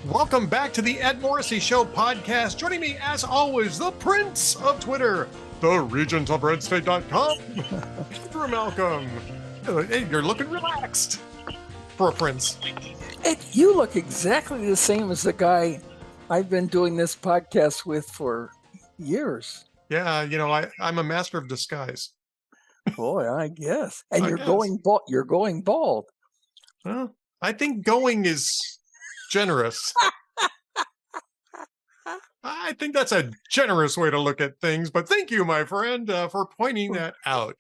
Welcome back to the Ed Morrissey Show podcast. Joining me, as always, the Prince of Twitter, the Regent of RedState.com, Andrew Malcolm. Hey, you're looking relaxed for a prince. Ed, you look exactly the same as the guy I've been doing this podcast with for years. Yeah, I'm a master of disguise. Boy, I guess. And you're going bald. You're going bald. Well, I think going is generous. I think that's a generous way to look at things, but thank you, my friend, for pointing that out.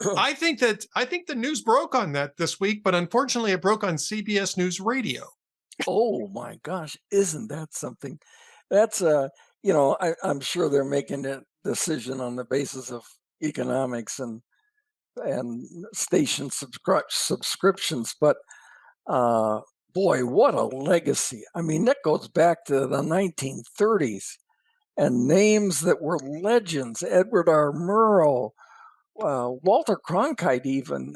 I think the news broke on that this week, but unfortunately it broke on CBS News Radio. Oh my gosh, isn't that something? That's I'm sure they're making a decision on the basis of economics and station subscriptions, but boy, what a legacy. I mean, that goes back to the 1930s and names that were legends. Edward R. Murrow, Walter Cronkite even,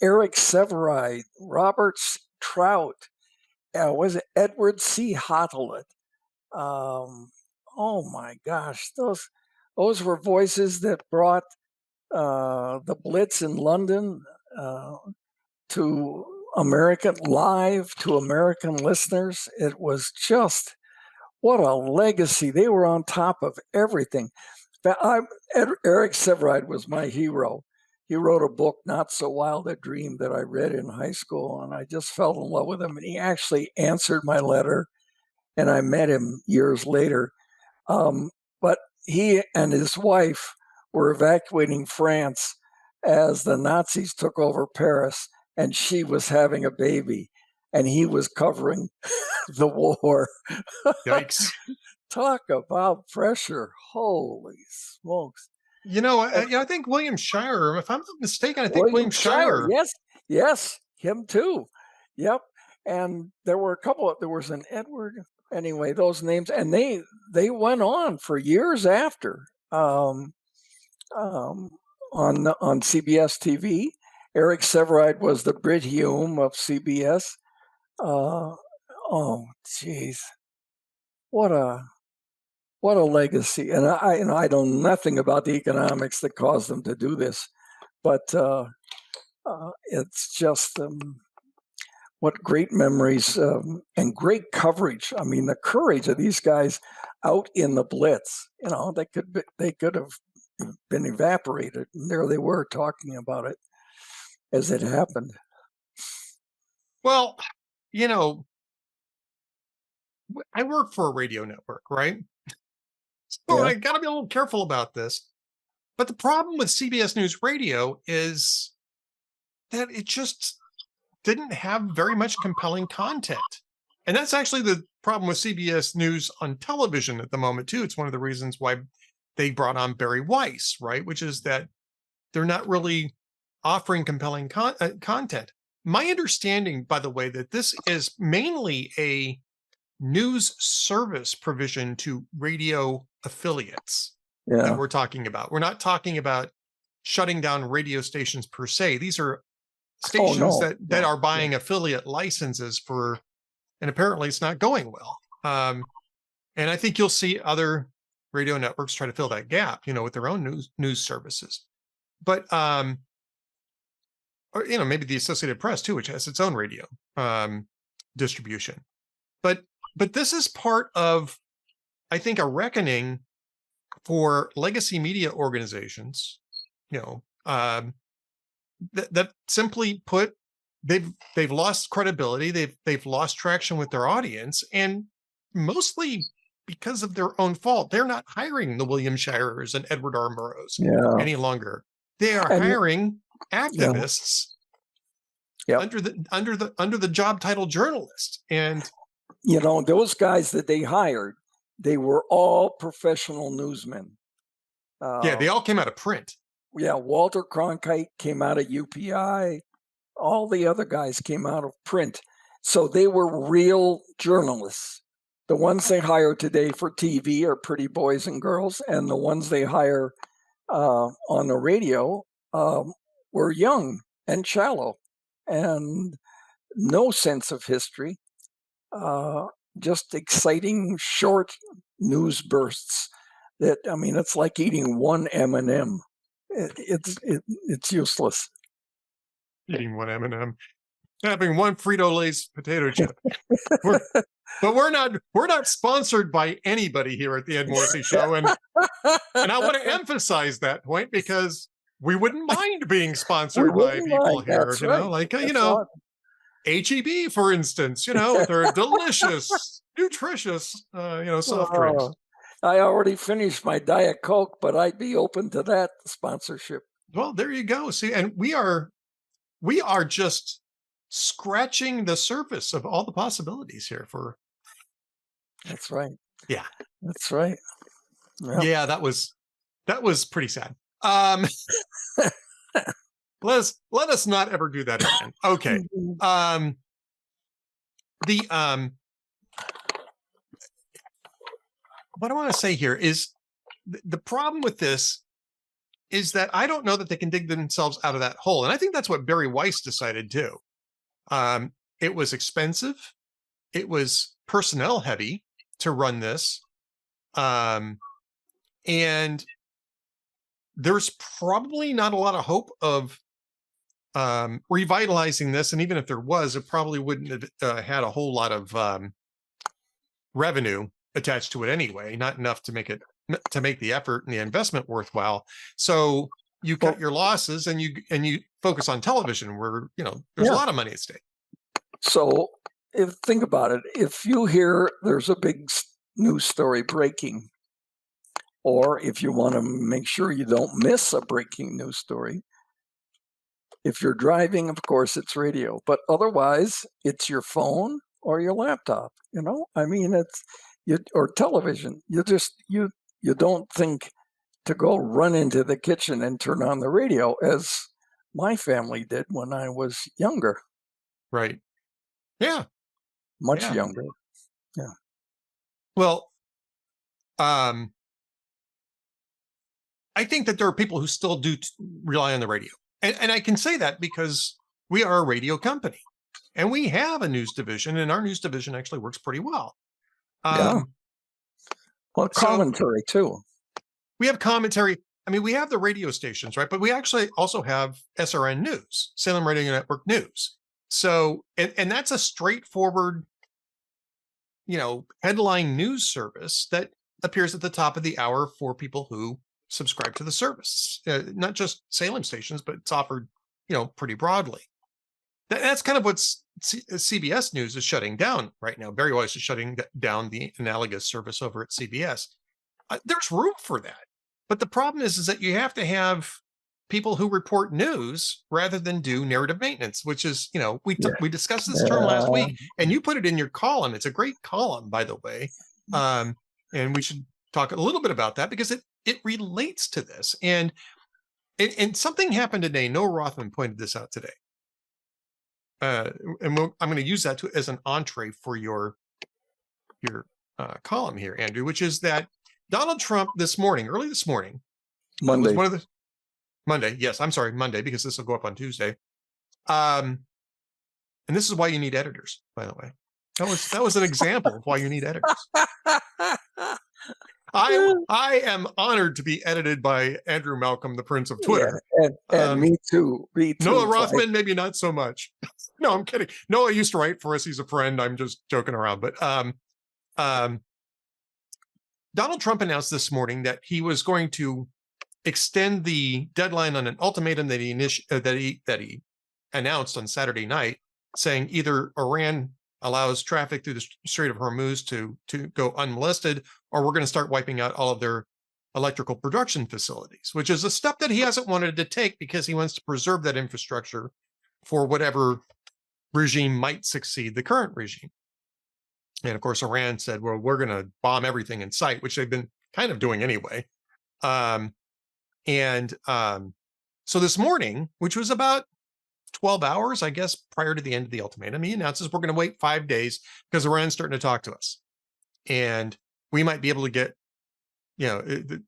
Eric Sevareid, Robert Trout, was it Edward C. Hotelet? Oh my gosh, those were voices that brought the Blitz in London to American listeners. It was just, what a legacy. They were on top of everything. Eric Sevareid was my hero. He wrote a book, Not So Wild a Dream, that I read in high school, and I just fell in love with him. And he actually answered my letter, and I met him years later. But he and his wife were evacuating France as the Nazis took over Paris, and she was having a baby, and he was covering the war. Yikes. Talk about pressure. Holy smokes. I think William Shirer, if I'm not mistaken, I think William Shirer. Yes, him too. Yep. And there were there was an Edward, anyway, those names, and they went on for years after on CBS TV. Eric Sevareid was the Brit Hume of CBS. Oh, geez. What a legacy. And I know nothing about the economics that caused them to do this, but it's just what great memories and great coverage. I mean, the courage of these guys out in the Blitz. They could have been evaporated, and there they were talking about it as it happened. Well, I work for a radio network, right? So I got to be a little careful about this. But the problem with CBS News Radio is that it just didn't have very much compelling content. And that's actually the problem with CBS News on television at the moment, too. It's one of the reasons why they brought on Bari Weiss, right? Which is that they're not really offering compelling content. My understanding, by the way, that this is mainly a news service provision to radio affiliates that we're talking about. We're not talking about shutting down radio stations per se. These are stations that are buying affiliate licenses for, and apparently it's not going well. And I think you'll see other radio networks try to fill that gap, with their own news services. But or maybe the Associated Press too, which has its own radio distribution. But this is part of, I think, a reckoning for legacy media organizations, that simply put, they've lost credibility, they've lost traction with their audience, and mostly because of their own fault. They're not hiring the William Shirers and Edward R. Murrows any longer. They are hiring activists under the job title journalist. And those guys that they hired, they were all professional newsmen. They all came out of print. Yeah, Walter Cronkite came out of UPI. All the other guys came out of print. So they were real journalists. The ones they hire today for TV are pretty boys and girls, and the ones they hire on the radio were young and shallow. And no sense of history, just exciting short news bursts that, I mean, it's like eating one M&M. It's useless. Eating one M&M, having one Frito-Lay's potato chip. But we're not sponsored by anybody here at the Ed Morrissey Show, and I want to emphasize that point because we wouldn't mind being sponsored by people here. That's right. Like That's HEB, for instance. With their delicious, nutritious, soft drinks. I already finished my Diet Coke, but I'd be open to that sponsorship. Well, there you go. See, and we are just scratching the surface of all the possibilities here for. That's right. Yeah. That's right. Yep. Yeah, that was pretty sad. Let us not ever do that again. Okay. What I want to say here is the problem with this is that I don't know that they can dig themselves out of that hole. And I think that's what Bari Weiss decided too. It was expensive. It was personnel heavy to run this. And there's probably not a lot of hope of revitalizing this. And even if there was, it probably wouldn't have had a whole lot of revenue attached to it anyway, not enough to make the effort and the investment worthwhile. So you cut your losses and you focus on television where, there's a lot of money at stake. So think about it. If you hear there's a big news story breaking, or if you want to make sure you don't miss a breaking news story, if you're driving, of course, it's radio, but otherwise it's your phone or your laptop, I mean, or television. You don't think to go run into the kitchen and turn on the radio as my family did when I was younger. Right. Yeah. Much younger. Yeah. Well, I think that there are people who still do rely on the radio. And I can say that because we are a radio company and we have a news division, and our news division actually works pretty well. Well, commentary too. We have commentary. I mean, we have the radio stations, right? But we actually also have SRN News, Salem Radio Network News. So, and that's a straightforward, headline news service that appears at the top of the hour for people who subscribe to the service. Not just Salem stations, but it's offered, pretty broadly. That's kind of what CBS News is shutting down right now. Bari Weiss is shutting down the analogous service over at CBS. There's room for that. But the problem is that you have to have people who report news rather than do narrative maintenance, which is, we discussed this term last week, and you put it in your column. It's a great column, by the way. And we should talk a little bit about that because it relates to this. And something happened today. Noah Rothman pointed this out today. I'm going to use that as an entree for your column here, Andrew, which is that Donald Trump early this morning, Monday, Monday. Yes, I'm sorry, Monday, because this will go up on Tuesday. And this is why you need editors, by the way. That was an example of why you need editors. I am honored to be edited by Andrew Malcolm, the Prince of Twitter. Yeah, and me too. Noah Rothman, maybe not so much. No, I'm kidding. Noah used to write for us. He's a friend. I'm just joking around. But Donald Trump announced this morning that he was going to extend the deadline on an ultimatum that he announced on Saturday night, saying either Iran allows traffic through the Strait of Hormuz to go unmolested, or we're going to start wiping out all of their electrical production facilities, which is a step that he hasn't wanted to take because he wants to preserve that infrastructure for whatever regime might succeed the current regime. And of course, Iran said, well, we're going to bomb everything in sight, which they've been kind of doing anyway. So this morning, which was about 12 hours, I guess, prior to the end of the ultimatum, he announces we're going to wait 5 days because Iran's starting to talk to us. And we might be able to get,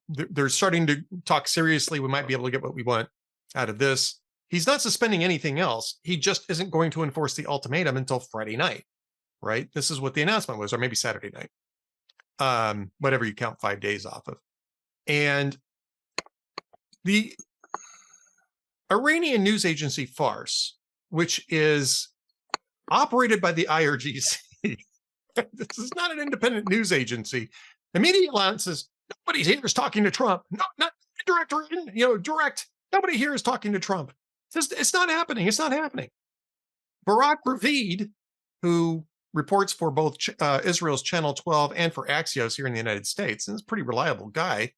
they're starting to talk seriously. We might be able to get what we want out of this. He's not suspending anything else. He just isn't going to enforce the ultimatum until Friday night, right? This is what the announcement was, or maybe Saturday night, whatever you count 5 days off of. And the Iranian news agency Fars, which is operated by the IRGC, this is not an independent news agency. The media alliance says nobody here is talking to Trump. No, not indirect or direct. Nobody here is talking to Trump. It's not happening. It's not happening. Barak Ravid, who reports for both Israel's Channel 12 and for Axios here in the United States, and is a pretty reliable guy,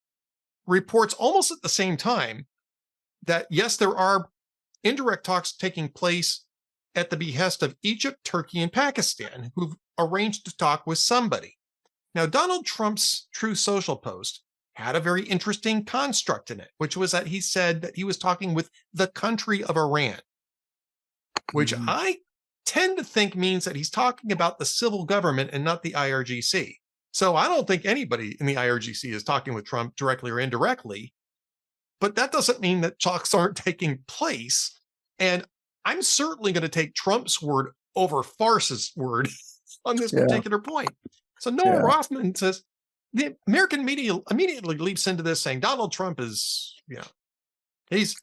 reports almost at the same time that, yes, there are indirect talks taking place at the behest of Egypt, Turkey, and Pakistan, who've arranged to talk with somebody. Now, Donald Trump's True Social post had a very interesting construct in it, which was that he said that he was talking with the country of Iran, which I tend to think means that he's talking about the civil government and not the IRGC. So I don't think anybody in the IRGC is talking with Trump directly or indirectly, but that doesn't mean that talks aren't taking place. And I'm certainly going to take Trump's word over Fars's word on this particular point. So Noah Rothman says, the American media immediately leaps into this saying Donald Trump is, is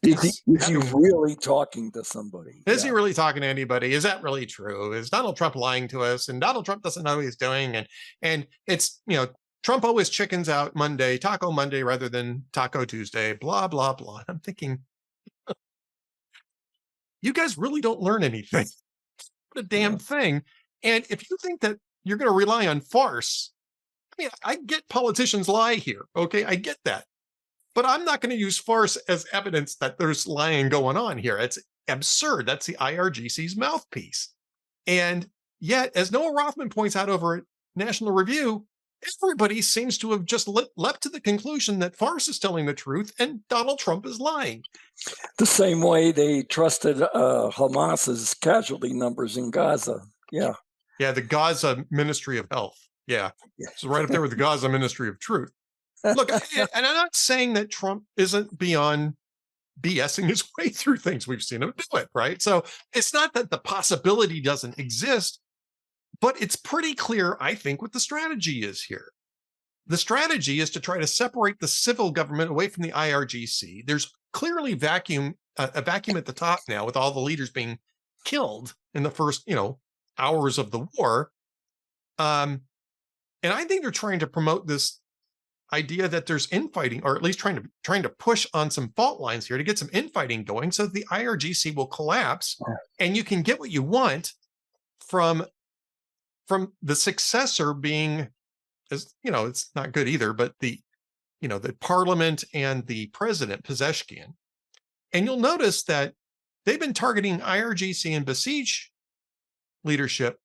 he really talking to somebody? Is he really talking to anybody? Is that really true? Is Donald Trump lying to us? And Donald Trump doesn't know what he's doing. And it's, Trump always chickens out Monday, Taco Monday rather than Taco Tuesday, blah, blah, blah. I'm thinking, you guys really don't learn anything. What a damn thing. And if you think that you're going to rely on farce, I get politicians lie here. Okay, I get that. But I'm not going to use farce as evidence that there's lying going on here. It's absurd. That's the IRGC's mouthpiece. And yet, as Noah Rothman points out over at National Review, everybody seems to have just leapt to the conclusion that farce is telling the truth and Donald Trump is lying. The same way they trusted Hamas's casualty numbers in Gaza. Yeah. Yeah, the Gaza Ministry of Health. Yeah. So right up there with the Gaza Ministry of Truth. Look, and I'm not saying that Trump isn't beyond BSing his way through things. We've seen him do it, right? So it's not that the possibility doesn't exist, but it's pretty clear, I think, what the strategy is here. The strategy is to try to separate the civil government away from the IRGC. There's clearly a vacuum at the top now with all the leaders being killed in the first, hours of the war. And I think they're trying to promote this idea that there's infighting, or at least trying to push on some fault lines here to get some infighting going so that the IRGC will collapse and you can get what you want from the successor being, as it's not good either, but the parliament and the president, Pezeshkian. And you'll notice that they've been targeting IRGC and Basij leadership.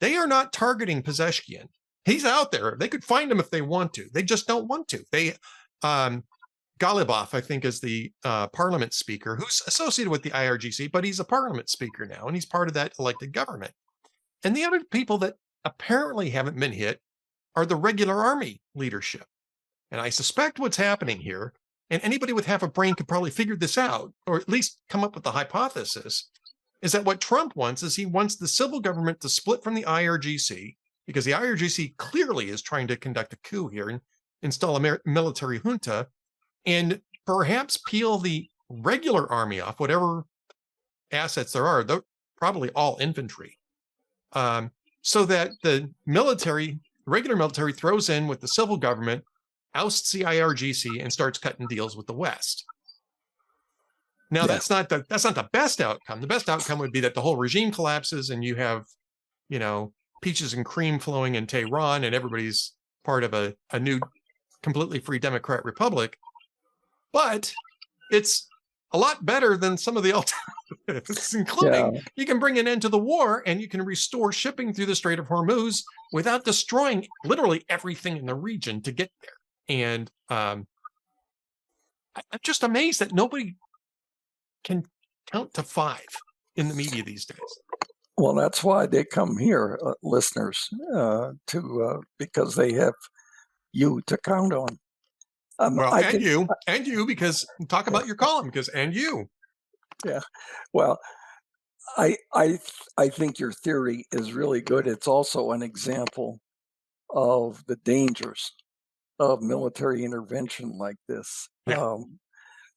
They are not targeting Pezeshkian. He's out there. They could find him if they want to. They just don't want to. They, Galibov, I think, is the parliament speaker who's associated with the IRGC, but he's a parliament speaker now, and he's part of that elected government. And the other people that apparently haven't been hit are the regular army leadership. And I suspect what's happening here, and anybody with half a brain could probably figure this out, or at least come up with the hypothesis, is that what Trump wants is he wants the civil government to split from the IRGC, because the IRGC clearly is trying to conduct a coup here and install a military junta, and perhaps peel the regular army off, whatever assets there are, though probably all infantry, so that the regular military throws in with the civil government, ousts the IRGC, and starts cutting deals with the West. Now, that's not the best outcome. The best outcome would be that the whole regime collapses and you have, peaches and cream flowing in Tehran and everybody's part of a new completely free democrat republic. But it's a lot better than some of the alternatives, including you can bring an end to the war and you can restore shipping through the Strait of Hormuz without destroying literally everything in the region to get there. And I'm just amazed that nobody can count to 5 in the media these days. Well, that's why they come here, listeners, because they have you to count on. And you, because talk about your column, and you. Yeah. Well, I think your theory is really good. It's also an example of the dangers of military intervention like this. Yeah.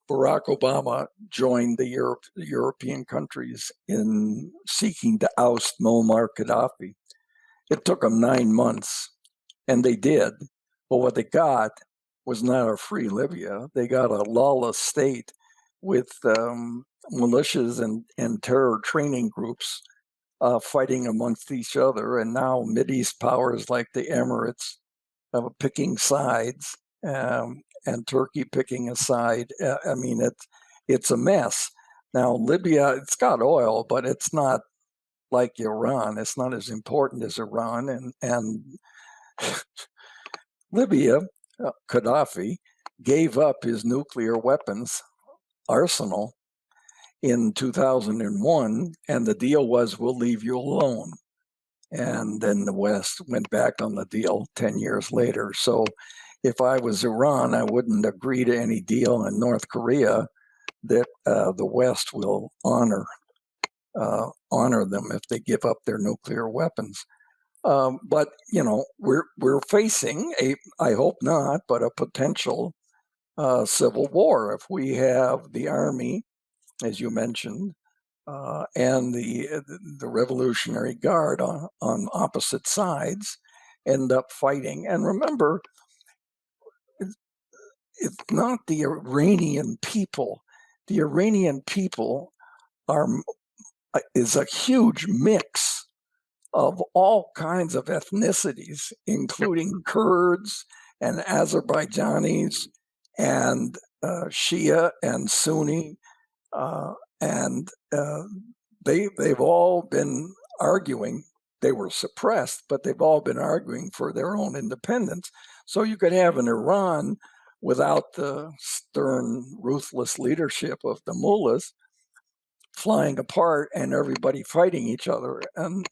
Barack Obama joined the European countries in seeking to oust Muammar Gaddafi. It took them 9 months, and they did. But what they got was not a free Libya. They got a lawless state with militias and terror training groups fighting amongst each other. And now Mideast powers like the Emirates picking sides, and Turkey picking a side. I mean, it's a mess. Now, Libya, it's got oil, but it's not like Iran. It's not as important as Iran. And Libya, Gaddafi, gave up his nuclear weapons arsenal in 2001, and the deal was, we'll leave you alone. And then the West went back on the deal 10 years later. So if I was Iran, I wouldn't agree to any deal in North Korea that the West will honor them if they give up their nuclear weapons. But you know, we're facing I hope not, but a potential civil war if we have the army, as you mentioned, and the Revolutionary Guard on opposite sides end up fighting. And remember, it's not the Iranian people. The Iranian people is a huge mix of all kinds of ethnicities, including Kurds and Azerbaijanis and Shia and Sunni, and they've all been arguing. They were suppressed, but they've all been arguing for their own independence. So you could have an Iran without the stern, ruthless leadership of the mullahs flying apart and everybody fighting each other. And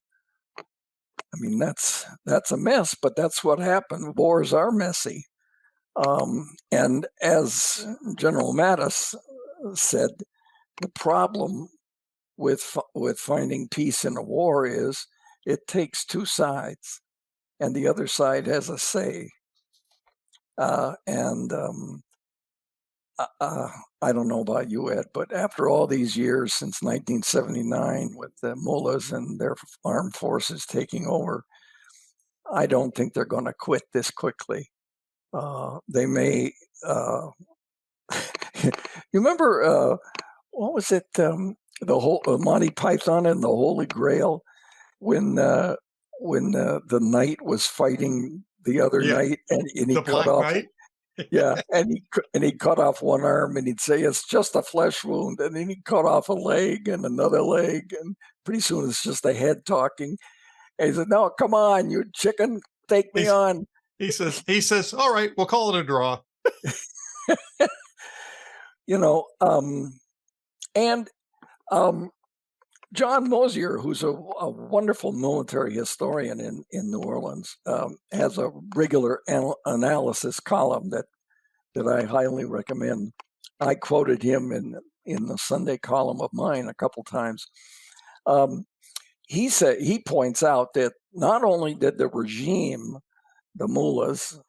I mean, that's a mess, but that's what happened. Wars are messy. And as General Mattis said, the problem with finding peace in a war is it takes two sides, and the other side has a say. I don't know about you, Ed, but after all these years since 1979, with the mullahs and their armed forces taking over, I don't think they're going to quit this quickly. They may. You remember what was it? The whole Monty Python and the Holy Grail, when the knight was fighting the other knight, and he cut off. Knight? Yeah, and he cut off one arm, and he'd say it's just a flesh wound, and then he'd cut off a leg and another leg, and pretty soon it's just a head talking. And he said, "No, come on, you chicken, take me on." He says, "All right, we'll call it a draw." You know, and John Mosier, who's a wonderful military historian in New Orleans, has a regular analysis column that I highly recommend. I quoted him in the Sunday column of mine a couple times. He points out that not only did the regime, the mullahs,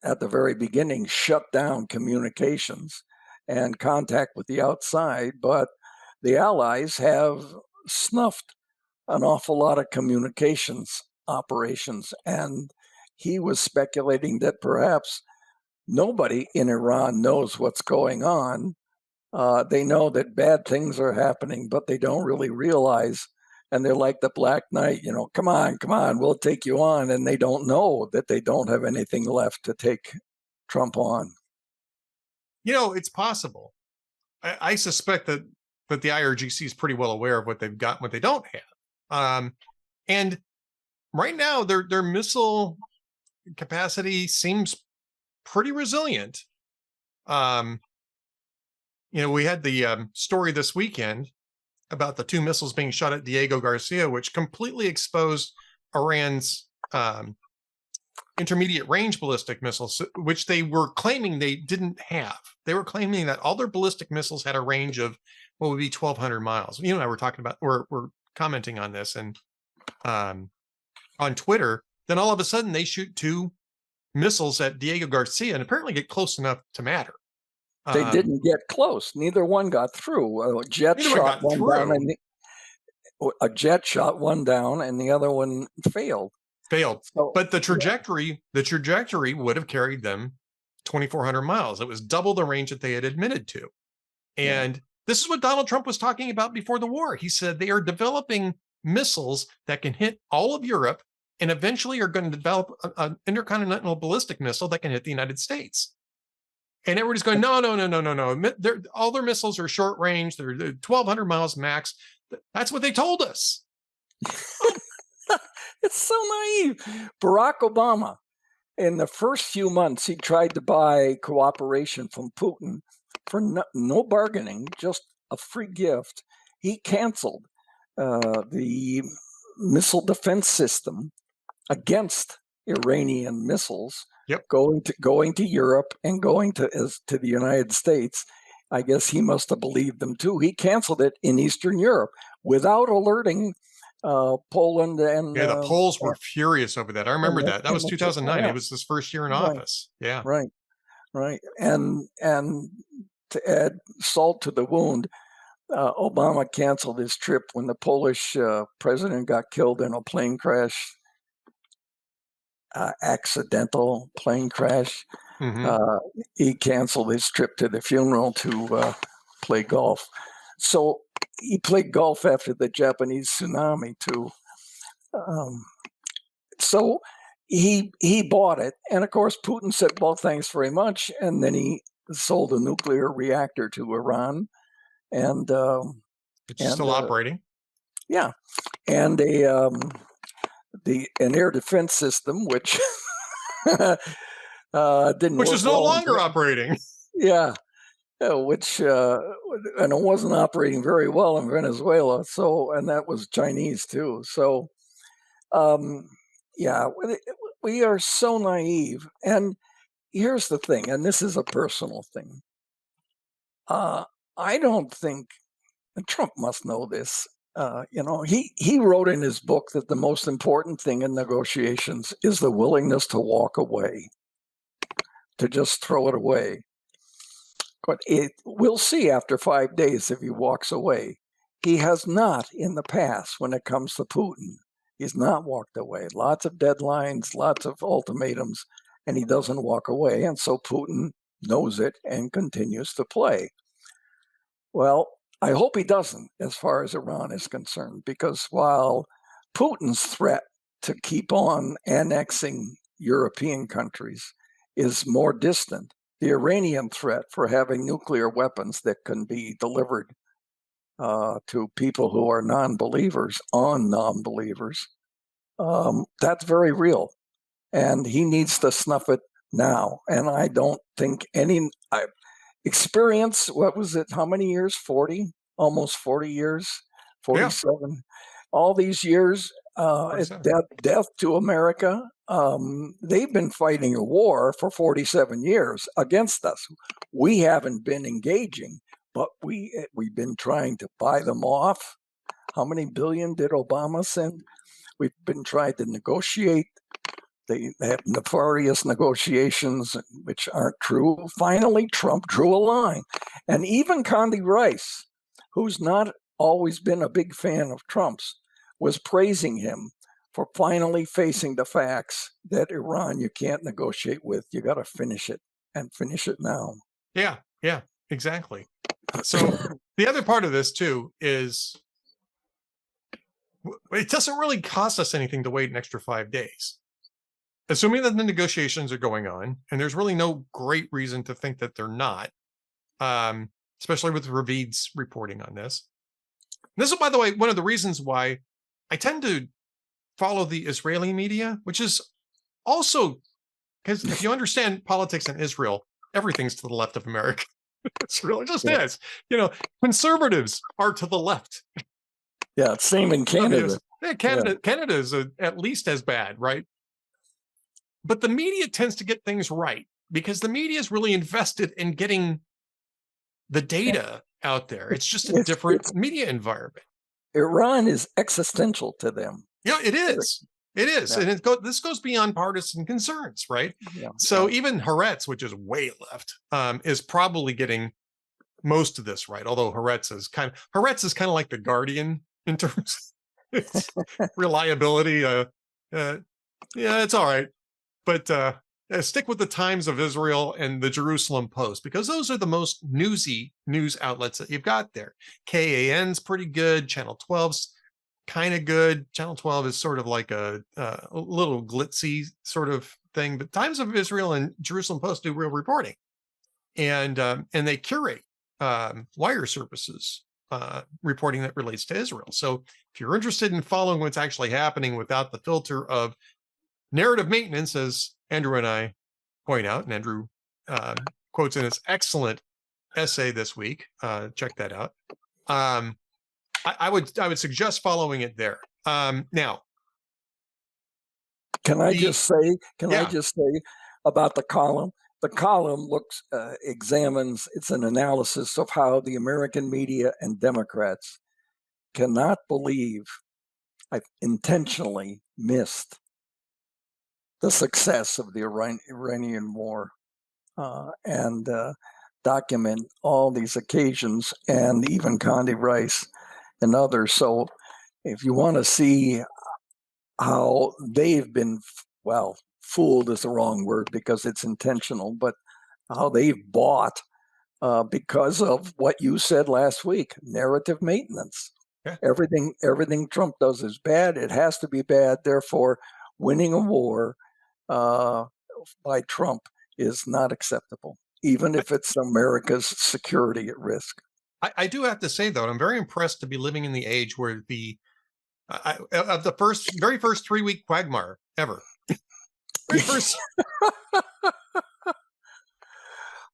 at the very beginning shut down communications and contact with the outside, but the Allies have snuffed an awful lot of communications operations. And he was speculating that perhaps nobody in Iran knows what's going on. They know that bad things are happening, but they don't really realize. And they're like the Black Knight, you know, come on, we'll take you on. And they don't know that they don't have anything left to take Trump on. You know, it's possible. I suspect that the IRGC is pretty well aware of what they've got and what they don't have. And right now, their missile capacity seems pretty resilient. You know, we had the story this weekend about the 2 missiles being shot at Diego Garcia, which completely exposed Iran's intermediate range ballistic missiles, which they were claiming they didn't have. They were claiming that all their ballistic missiles had a range of what would be 1,200 miles. You and I were talking about, we're commenting on this and on Twitter. Then all of a sudden they shoot 2 missiles at Diego Garcia and apparently get close enough to matter. They didn't get close. Neither one got through. A jet shot one down, and a jet shot one down, and the other one failed. So, but the trajectory would have carried them 2,400 miles. It was double the range that they had admitted to. And this is what Donald Trump was talking about before the war. He said they are developing missiles that can hit all of Europe and eventually are going to develop an intercontinental ballistic missile that can hit the United States. And everybody's going, no. All their missiles are short range. They're 1,200 miles max. That's what they told us. It's so naive. Barack Obama, in the first few months, he tried to buy cooperation from Putin for no bargaining, just a free gift. He canceled the missile defense system against Iranian missiles. Going to Europe and going to the United States. I guess he must have believed them too. He canceled it in Eastern Europe without alerting Poland and the Poles were furious over that. I remember that. That was 2009. It was his first year in office. Yeah, right. And to add salt to the wound, Obama canceled his trip when the Polish president got killed in a plane crash. Accidental plane crash. He canceled his trip to the funeral to play golf. So he played golf after the Japanese tsunami too. So he bought it, and of course Putin said, "Well, thanks very much," and then he sold a nuclear reactor to Iran, and it's still operating. Yeah, and an air defense system, which didn't, which is no longer operating. Yeah, which and it wasn't operating very well in Venezuela. So, and that was Chinese too. So, we are so naive. And here's the thing, and this is a personal thing. I don't think, and Trump must know this. He wrote in his book that the most important thing in negotiations is the willingness to walk away, to just throw it away. But we'll see after 5 days if he walks away. He has not in the past when it comes to Putin. He's not walked away. Lots of deadlines, lots of ultimatums, and he doesn't walk away. And so Putin knows it and continues to play. Well, I hope he doesn't, as far as Iran is concerned, because while Putin's threat to keep on annexing European countries is more distant, the Iranian threat for having nuclear weapons that can be delivered to people who are non-believers, that's very real. And he needs to snuff it now. And I don't think experience, what was it? How many years? 40? Almost 40 years? 47? Yeah. All these years, death to America. They've been fighting a war for 47 years against us. We haven't been engaging, but we've been trying to buy them off. How many billion did Obama send? We've been trying to negotiate. They have nefarious negotiations, which aren't true. Finally, Trump drew a line. And even Bari Weiss, who's not always been a big fan of Trump's, was praising him for finally facing the facts that Iran you can't negotiate with. You got to finish it, and finish it now. Yeah, exactly. So the other part of this, too, is it doesn't really cost us anything to wait an extra 5 days. Assuming that the negotiations are going on, and there's really no great reason to think that they're not, especially with Ravid's reporting on this. And this is, by the way, one of the reasons why I tend to follow the Israeli media, which is also, because if you understand politics in Israel, everything's to the left of America. It's really just is. Conservatives are to the left. Yeah, same in Canada. Canada is at least as bad, right? But the media tends to get things right because the media is really invested in getting the data out there. It's just a different it's media environment. Iran is existential to them. Yeah, it is. It is. Yeah, And this goes beyond partisan concerns, right? yeah, So yeah. even Haaretz, which is way left, is probably getting most of this right. Although Haaretz is kind of like the Guardian in terms of its reliability. Yeah, it's all right. But stick with the Times of Israel and the Jerusalem Post, because those are the most newsy news outlets that you've got there. KAN's pretty good. Channel 12's kind of good. Channel 12 is sort of like a little glitzy sort of thing, but Times of Israel and Jerusalem Post do real reporting, and they curate wire services reporting that relates to Israel. So if you're interested in following what's actually happening without the filter of narrative maintenance, as Andrew and I point out, and Andrew quotes in his excellent essay this week, check that out. I would suggest following it there. Now, Can I just say? Can I yeah, just say about the column? The column examines. It's an analysis of how the American media and Democrats cannot believe I've intentionally missed the success of the Iranian war, and document all these occasions, and even Condi Rice and others. So if you want to see how they've been, well, fooled is the wrong word because it's intentional, but how they've bought because of what you said last week, narrative maintenance. yeah. Everything Trump does is bad. It has to be bad. Therefore, winning a war by Trump is not acceptable, even if it's America's security at risk. I do have to say, though, I'm very impressed to be living in the age where of the very first 3-week quagmire ever. Very first.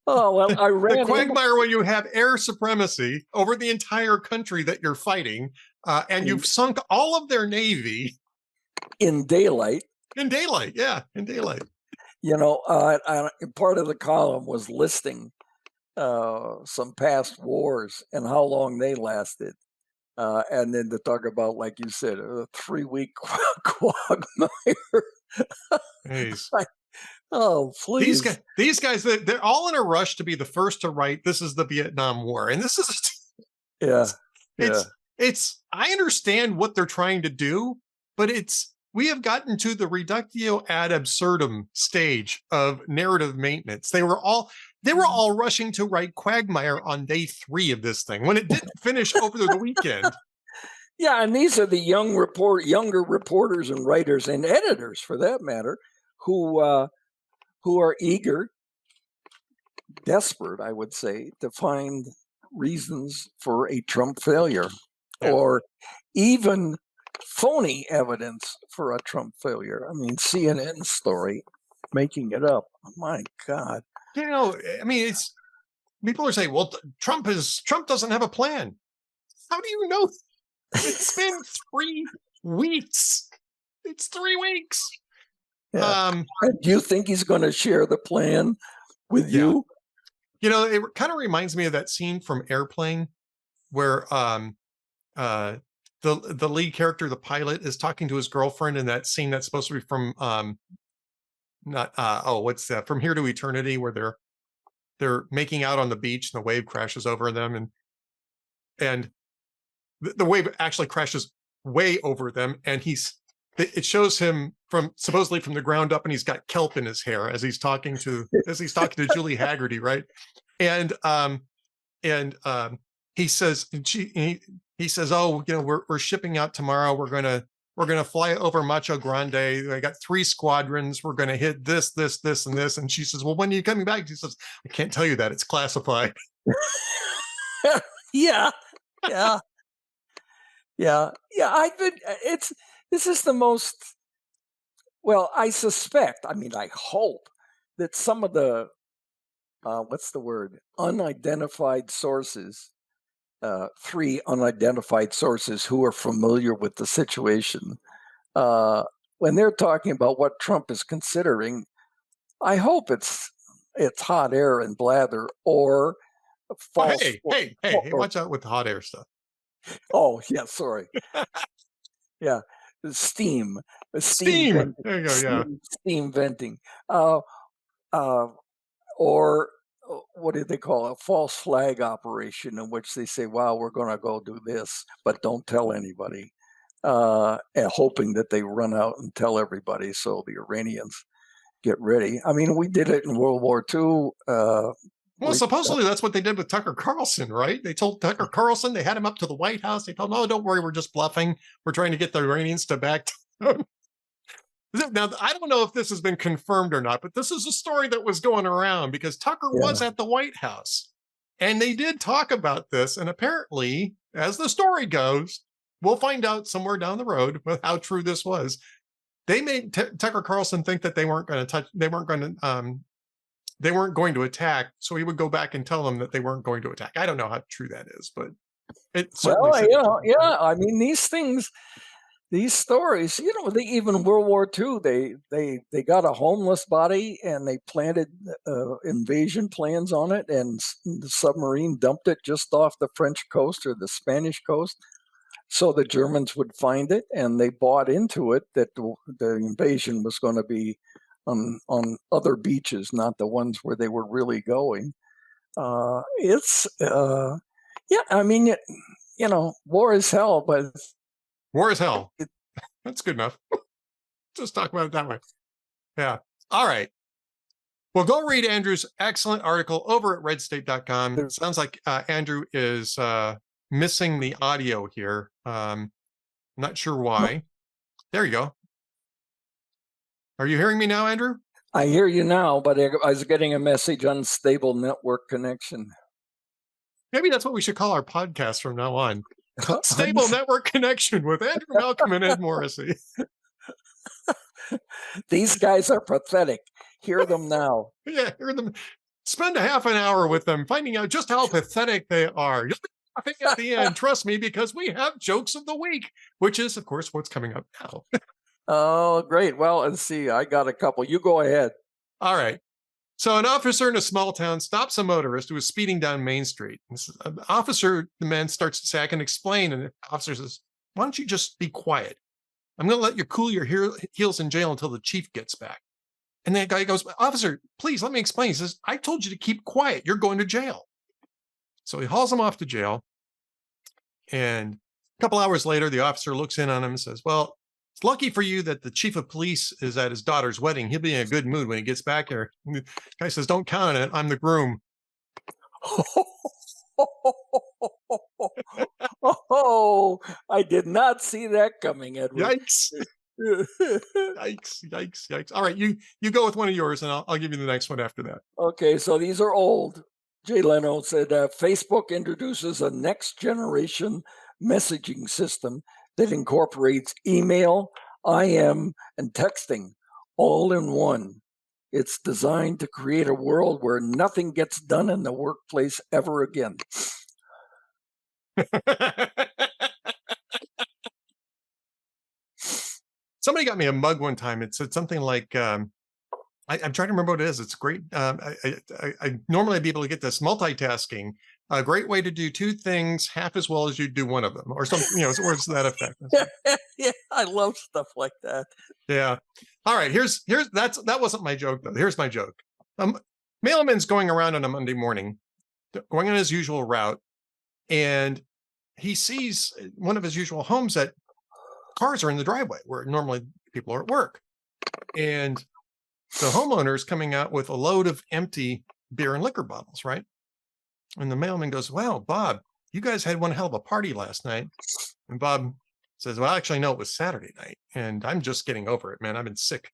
Oh, well, I The ran quagmire when you have air supremacy over the entire country that you're fighting, and you've sunk all of their navy in daylight. in daylight. Yeah, in daylight. Part of the column was listing some past wars and how long they lasted. And then to talk about, like you said, a 3-week quagmire. Nice. Oh, please. These guys, they're all in a rush to be the first to write, "This is the Vietnam War," and this is Yeah. it's. I understand what they're trying to do, but we have gotten to the reductio ad absurdum stage of narrative maintenance. They were all rushing to write quagmire on day 3 of this thing when it didn't finish over the weekend. Yeah, and these are the younger reporters and writers and editors, for that matter, who are eager, desperate, I would say, to find reasons for a Trump failure, or even phony evidence for a Trump failure. I mean, CNN story, making it up. My God. I mean, people are saying, "Well, Trump doesn't have a plan." How do you know? It's been 3 weeks. It's 3 weeks. Yeah. Do you think he's going to share the plan with you? It kind of reminds me of that scene from Airplane where the lead character, the pilot, is talking to his girlfriend in that scene that's supposed to be from what's that? From Here to Eternity, where they're making out on the beach and the wave crashes over them, and the wave actually crashes way over them, and it shows him supposedly from the ground up, and he's got kelp in his hair as he's talking to Julie Haggerty, right? And he says, he says, "Oh, we're shipping out tomorrow. We're gonna fly over Macho Grande. I got 3 squadrons. We're gonna hit this, this, this, and this." And she says, "Well, when are you coming back?" He says, "I can't tell you that. It's classified." Yeah. This is the most. Well, I suspect. I mean, I hope that some of the what's the word? Unidentified sources. 3 unidentified sources who are familiar with the situation when they're talking about what Trump is considering, I hope it's hot air and blather or Oh, false. hey, watch out with the hot air stuff. Oh, yeah, sorry. Yeah, steam, Steam. There you go. Yeah. steam venting, uh, uh, or what do they call it? A false flag operation in which they say, "Wow, we're going to go do this, but don't tell anybody," and hoping that they run out and tell everybody, so the Iranians get ready. I mean, we did it in World War II. Well, supposedly that's what they did with Tucker Carlson, right? They told Tucker Carlson, they had him up to the White House. They told him, "Oh, don't worry, we're just bluffing. We're trying to get the Iranians to back down." Now, I don't know if this has been confirmed or not, but this is a story that was going around because Tucker was at the White House and they did talk about this. And apparently, as the story goes, we'll find out somewhere down the road how true this was. They made Tucker Carlson think that they weren't going to attack. So he would go back and tell them that they weren't going to attack. I don't know how true that is, but it certainly. Well, yeah. I mean, these stories, even World War II, they got a homeless body and they planted invasion plans on it, and the submarine dumped it just off the French coast or the Spanish coast, so the Germans would find it, and they bought into it that the invasion was going to be on other beaches, not the ones where they were really going. Yeah, I mean, war is hell, but war is hell. That's good enough. Just talk about it that way. Yeah. All right. Well, go read Andrew's excellent article over at redstate.com. It sounds like Andrew is missing the audio here. Not sure why. There you go. Are you hearing me now, Andrew? I hear you now, but I was getting a message, unstable network connection. Maybe that's what we should call our podcast from now on. Stable network connection with Andrew Malcolm and Ed Morrissey. These guys are pathetic. Hear them now. Yeah, hear them. Spend a half an hour with them, finding out just how pathetic they are. You'll be laughing at the end, trust me, because we have jokes of the week, which is, of course, what's coming up now. Oh, great. Well, let's see. I got a couple. You go ahead. All right. So an officer in a small town stops a motorist who is speeding down Main Street. The man starts to say, "I can explain." And the officer says, "Why don't you just be quiet? I'm going to let you cool your heels in jail until the chief gets back." And that guy goes, "Officer, please let me explain." He says, "I told you to keep quiet. You're going to jail." So he hauls him off to jail. And a couple hours later, the officer looks in on him and says, "Well, it's lucky for you that the chief of police is at his daughter's wedding. He'll be in a good mood when he gets back here." And the guy says, "Don't count on it. I'm the groom." Oh, I did not see that coming, Edward. Yikes. Yikes. All right, you go with one of yours, and I'll give you the next one after that. Okay, so these are old. Jay Leno said, Facebook introduces a next generation messaging system that incorporates email, IM, and texting all in one. It's designed to create a world where nothing gets done in the workplace ever again. Somebody got me a mug one time. It said something like, I'm trying to remember what it is. It's great. I normally be able to get this multitasking. A great way to do two things half as well as you do one of them, or something, words to that effect. Yeah, I love stuff like that. Yeah. All right. That wasn't my joke though. Here's my joke. Mailman's going around on a Monday morning, going on his usual route, and he sees one of his usual homes that cars are in the driveway where normally people are at work, and the homeowner is coming out with a load of empty beer and liquor bottles, right? And the mailman goes, "Wow, Bob, you guys had one hell of a party last night." And Bob says, "Well, actually, no, it was Saturday night. And I'm just getting over it, man. I've been sick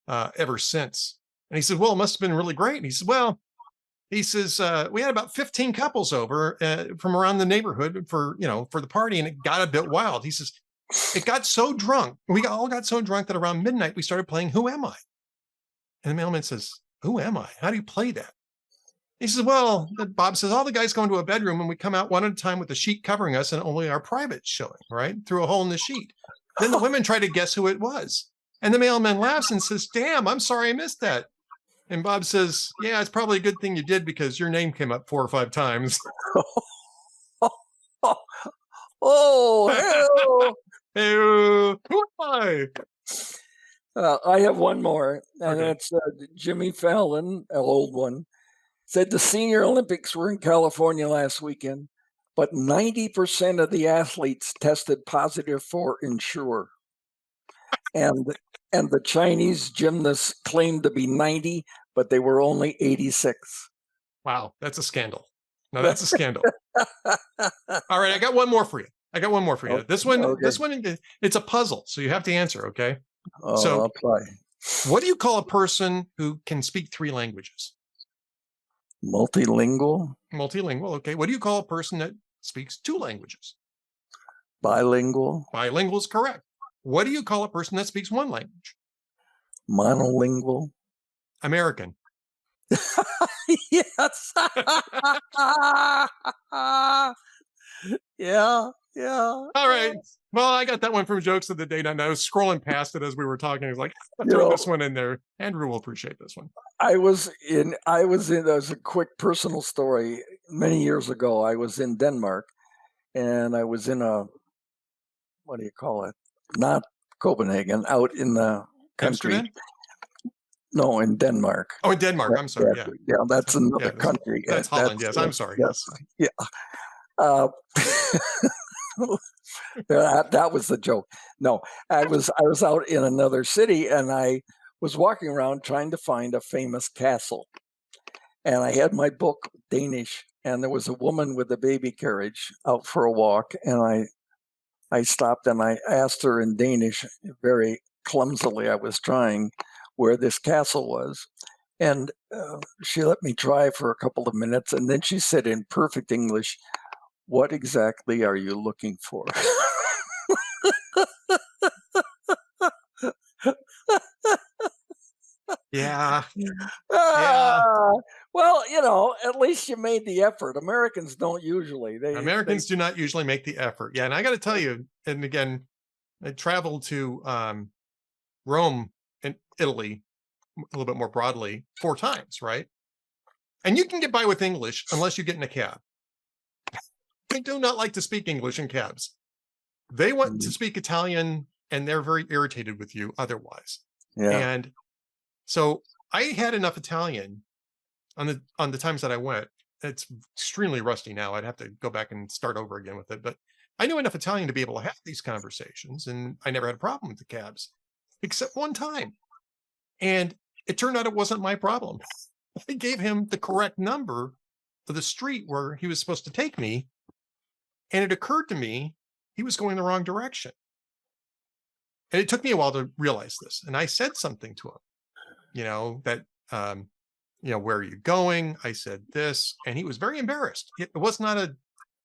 ever since." And he said, "Well, it must have been really great." And he said, "Well," he says, "we had about 15 couples over from around the neighborhood for the party. And it got a bit wild." He says, "It got so drunk. We all got so drunk that around midnight, we started playing Who Am I?" And the mailman says, "Who am I? How do you play that?" He says, "Well," Bob says, "all the guys go into a bedroom and we come out one at a time with the sheet covering us and only our privates showing, right? Through a hole in the sheet. Then the women try to guess who it was. And the mailman laughs and says, damn, I'm sorry I missed that. And Bob says, yeah, it's probably a good thing you did because your name came up 4 or 5 times. Oh, hell. Hey, who am I? I have one more, and Okay. it's Jimmy Fallon, an old one, said the Senior Olympics were in California last weekend, but 90% of the athletes tested positive for Ensure. And the Chinese gymnasts claimed to be 90, but they were only 86. Wow, that's a scandal. No, that's a scandal. All right, I got one more for you. Okay. This one, it's a puzzle, so you have to answer, okay? I'll try. What do you call a person who can speak 3 languages? Multilingual, Multilingual, okay. What do you call a person that speaks 2 languages? bilingual, Bilingual is correct. What do you call a person that speaks 1 language? monolingual. American. Yes. Yeah. All right. Well, I got that one from Jokes of the Day, and I was scrolling past it as we were talking. I was like, I'll throw this one in there. Andrew will appreciate this one. There's a quick personal story. Many years ago, I was in Denmark, and I was in what do you call it? Not Copenhagen, out in the country. Amsterdam? No, in Denmark. Oh, in Denmark. I'm sorry. Yeah, that's another country. That's Holland. Yes, I'm sorry. Yes. Yeah. That was the joke. No, I was out in another city, and I was walking around trying to find a famous castle. And I had my book Danish, and there was a woman with a baby carriage out for a walk, and I stopped and I asked her in Danish, very clumsily I was trying, where this castle was. And she let me try for a couple of minutes, and then she said in perfect English, "What exactly are you looking for?" Yeah. Well, at least you made the effort. Americans don't usually. Americans do not usually make the effort. Yeah, and I got to tell you, and again, I traveled to Rome and Italy a little bit more broadly 4 times, right? And you can get by with English unless you get in a cab. They do not like to speak English in cabs. They want to speak Italian, and they're very irritated with you otherwise. Yeah. And so I had enough Italian on the times that I went. It's extremely rusty now. I'd have to go back and start over again with it. But I knew enough Italian to be able to have these conversations, and I never had a problem with the cabs, except one time. And it turned out it wasn't my problem. I gave him the correct number for the street where he was supposed to take me, and it occurred to me he was going the wrong direction. And it took me a while to realize this. And I said something to him, that, where are you going? I said this, and he was very embarrassed. It was not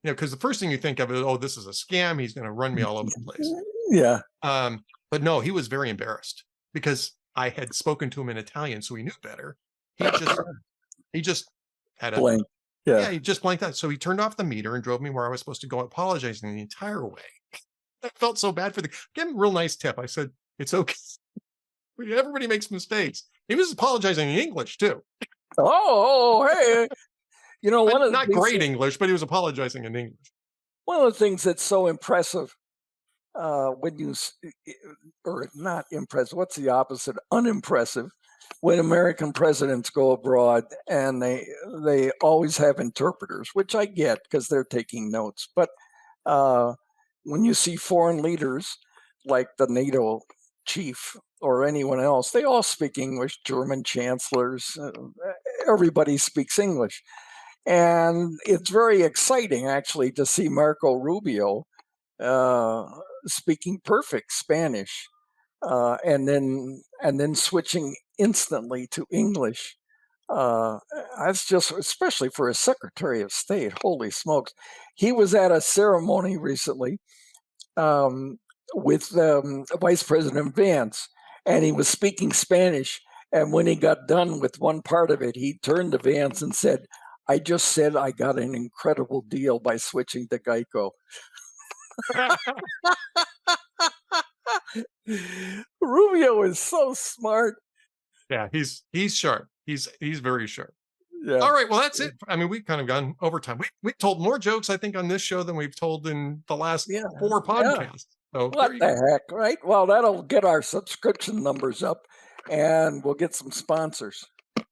because the first thing you think of is, oh, this is a scam. He's going to run me all over the place. Yeah. But no, he was very embarrassed because I had spoken to him in Italian, so he knew better. He just had a blank. Yeah, he just blanked out. So he turned off the meter and drove me where I was supposed to go, apologizing the entire way. I felt so bad for gave him a real nice tip. I said, it's okay. Everybody makes mistakes. He was apologizing in English too. Oh, hey. Not great English, but he was apologizing in English. One of the things that's so impressive or not impressive, what's the opposite? Unimpressive. When American presidents go abroad, and they always have interpreters, which I get because they're taking notes. But when you see foreign leaders like the NATO chief or anyone else, they all speak English. German chancellors, everybody speaks English. And it's very exciting, actually, to see Marco Rubio speaking perfect Spanish, and then switching instantly to English. That's just, especially for a Secretary of State. Holy smokes! He was at a ceremony recently with Vice President Vance, and he was speaking Spanish. And when he got done with one part of it, he turned to Vance and said, "I just said I got an incredible deal by switching to Geico." Rubio is so smart. Yeah, he's sharp. He's very sharp. Yeah. All right, well, that's it. I mean, we've kind of gone over time. We told more jokes, I think, on this show than we've told in the last 4 podcasts. So what the heck, right? Well, that'll get our subscription numbers up, and we'll get some sponsors.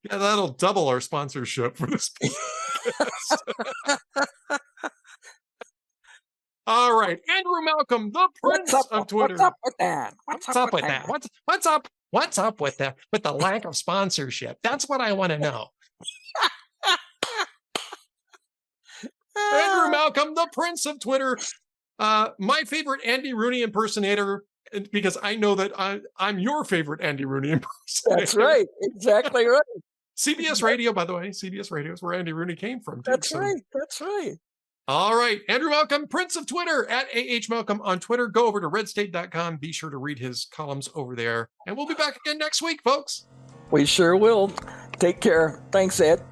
Yeah, that'll double our sponsorship for this podcast. All right, Andrew Malcolm, the Prince of Twitter. What's up with that? What's up with that? What's up with the lack of sponsorship? That's what I want to know. Andrew Malcolm, the Prince of Twitter. My favorite Andy Rooney impersonator, because I know that I'm your favorite Andy Rooney impersonator. That's right. Exactly right. CBS Radio, by the way. CBS Radio is where Andy Rooney came from. That's right. That's right. All right. Andrew Malcolm, Prince of Twitter, at AH Malcolm on Twitter. Go over to redstate.com. Be sure to read his columns over there. And we'll be back again next week, folks. We sure will. Take care. Thanks, Ed.